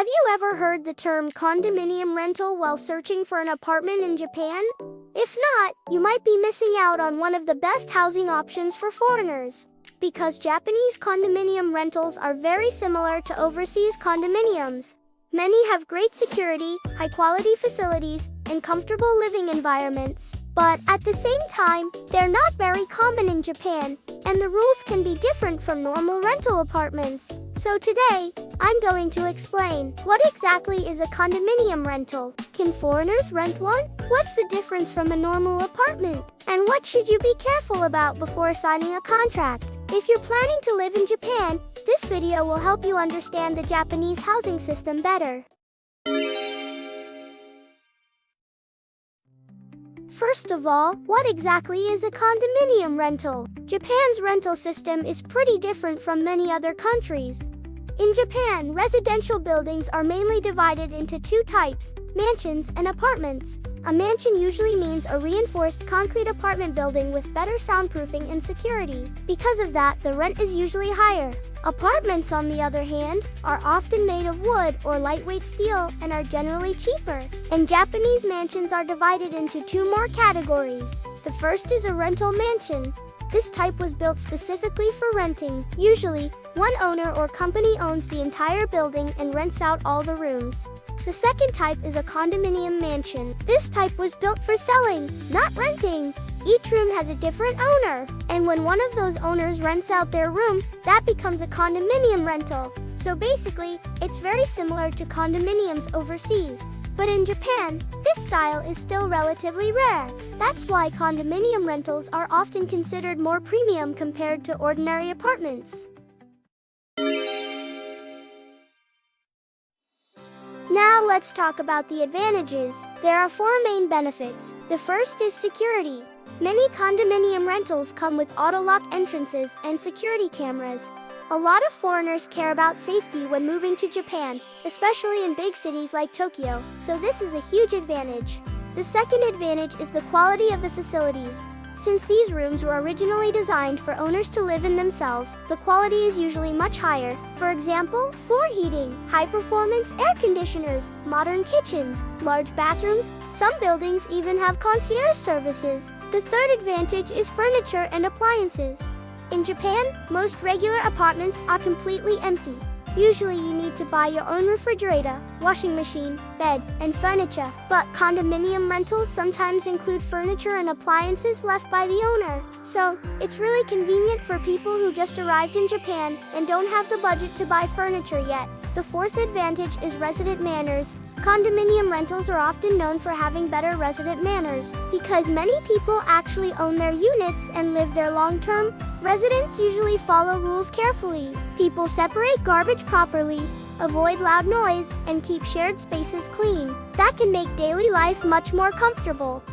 Have you ever heard the term condominium rental while searching for an apartment in Japan? If not, you might be missing out on one of the best housing options for foreigners. Because Japanese condominium rentals are very similar to overseas condominiums. Many have great security, high-quality facilities, and comfortable living environments. But at the same time, they're not very common in Japan, and the rules can be different from normal rental apartments. So today, I'm going to explain what exactly is a condominium rental. Can foreigners rent one? What's the difference from a normal apartment? And what should you be careful about before signing a contract? If you're planning to live in Japan, this video will help you understand the Japanese housing system better. First of all, what exactly is a condominium rental? Japan's rental system is pretty different from many other countries. In Japan, residential buildings are mainly divided into two types, mansions and apartments. A mansion usually means a reinforced concrete apartment building with better soundproofing and security. Because of that, the rent is usually higher. Apartments, on the other hand, are often made of wood or lightweight steel and are generally cheaper. And Japanese mansions are divided into two more categories. The first is a rental mansion. This type was built specifically for renting. Usually, one owner or company owns the entire building and rents out all the rooms. The second type is a condominium mansion. This type was built for selling, not renting. Each room has a different owner, and when one of those owners rents out their room, that becomes a condominium rental. So basically, it's very similar to condominiums overseas. But in Japan, this style is still relatively rare. That's why condominium rentals are often considered more premium compared to ordinary apartments. Now let's talk about the advantages. There are four main benefits. The first is security. Many condominium rentals come with auto-lock entrances and security cameras. A lot of foreigners care about safety when moving to Japan, especially in big cities like Tokyo, so this is a huge advantage. The second advantage is the quality of the facilities. Since these rooms were originally designed for owners to live in themselves, the quality is usually much higher. For example, floor heating, high-performance air conditioners, modern kitchens, large bathrooms. Some buildings even have concierge services. The third advantage is furniture and appliances. In Japan, most regular apartments are completely empty. Usually you need to buy your own refrigerator, washing machine, bed, and furniture. But condominium rentals sometimes include furniture and appliances left by the owner. So, it's really convenient for people who just arrived in Japan and don't have the budget to buy furniture yet. The fourth advantage is resident manners. Condominium rentals are often known for having better resident manners. Because many people actually own their units and live there long-term, residents usually follow rules carefully. People separate garbage properly, avoid loud noise, and keep shared spaces clean. That can make daily life much more comfortable.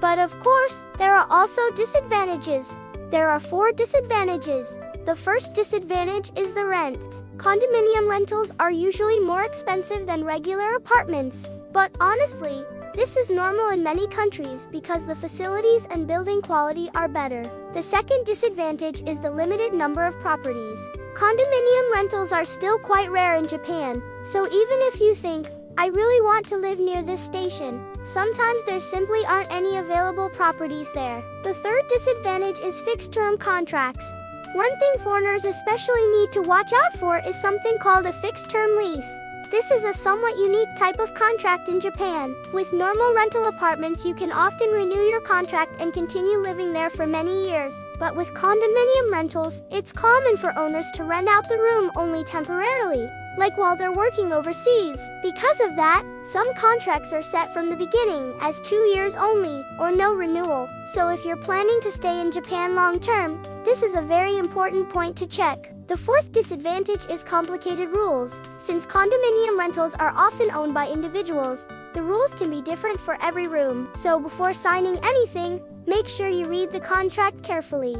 But of course, there are also disadvantages. There are four disadvantages. The first disadvantage is the rent. Condominium rentals are usually more expensive than regular apartments. But honestly, this is normal in many countries because the facilities and building quality are better. The second disadvantage is the limited number of properties. Condominium rentals are still quite rare in Japan, so even if you think, I really want to live near this station, sometimes there simply aren't any available properties there. The third disadvantage is fixed-term contracts. One thing foreigners especially need to watch out for is something called a fixed-term lease. This is a somewhat unique type of contract in Japan. With normal rental apartments, you can often renew your contract and continue living there for many years. But with condominium rentals, it's common for owners to rent out the room only temporarily, like while they're working overseas. Because of that, some contracts are set from the beginning as 2 years only, or no renewal. So if you're planning to stay in Japan long-term, this is a very important point to check. The fourth disadvantage is complicated rules. Since condominium rentals are often owned by individuals, the rules can be different for every room. So before signing anything, make sure you read the contract carefully.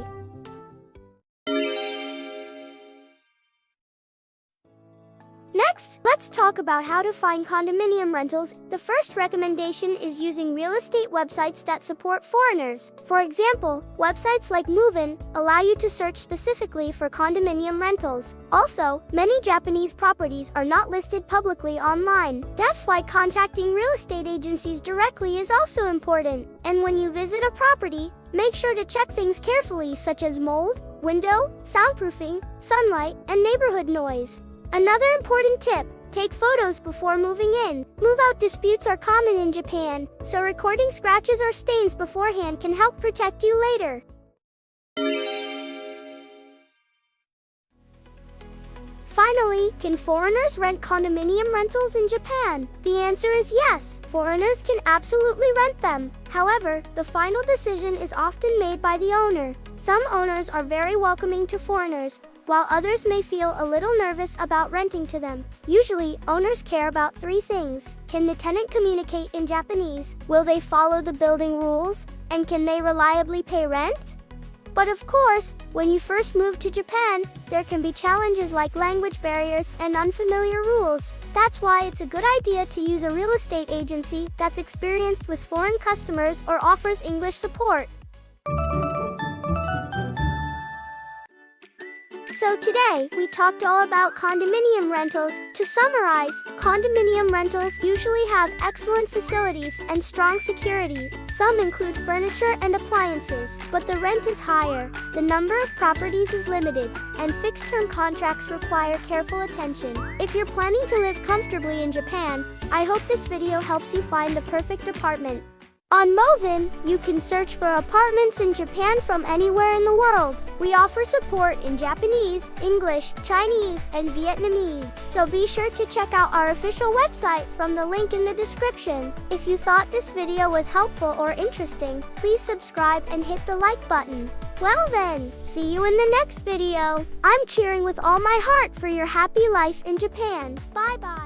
Next, let's talk about how to find condominium rentals. The first recommendation is using real estate websites that support foreigners. For example, websites like Move-In allow you to search specifically for condominium rentals. Also, many Japanese properties are not listed publicly online. That's why contacting real estate agencies directly is also important. And when you visit a property, make sure to check things carefully such as mold, window, soundproofing, sunlight, and neighborhood noise. Another important tip, take photos before moving in. Move-out disputes are common in Japan, so recording scratches or stains beforehand can help protect you later. Finally, can foreigners rent condominium rentals in Japan? The answer is yes. Foreigners can absolutely rent them. However, the final decision is often made by the owner. Some owners are very welcoming to foreigners, while others may feel a little nervous about renting to them. Usually, owners care about 3 things. Can the tenant communicate in Japanese? Will they follow the building rules? And can they reliably pay rent? But of course, when you first move to Japan, there can be challenges like language barriers and unfamiliar rules. That's why it's a good idea to use a real estate agency that's experienced with foreign customers or offers English support. So today, we talked all about condominium rentals. To summarize, condominium rentals usually have excellent facilities and strong security. Some include furniture and appliances, but the rent is higher, the number of properties is limited, and fixed-term contracts require careful attention. If you're planning to live comfortably in Japan, I hope this video helps you find the perfect apartment. On Move-In, you can search for apartments in Japan from anywhere in the world. We offer support in Japanese, English, Chinese, and Vietnamese. So be sure to check out our official website from the link in the description. If you thought this video was helpful or interesting, please subscribe and hit the like button. Well then, see you in the next video. I'm cheering with all my heart for your happy life in Japan. Bye bye.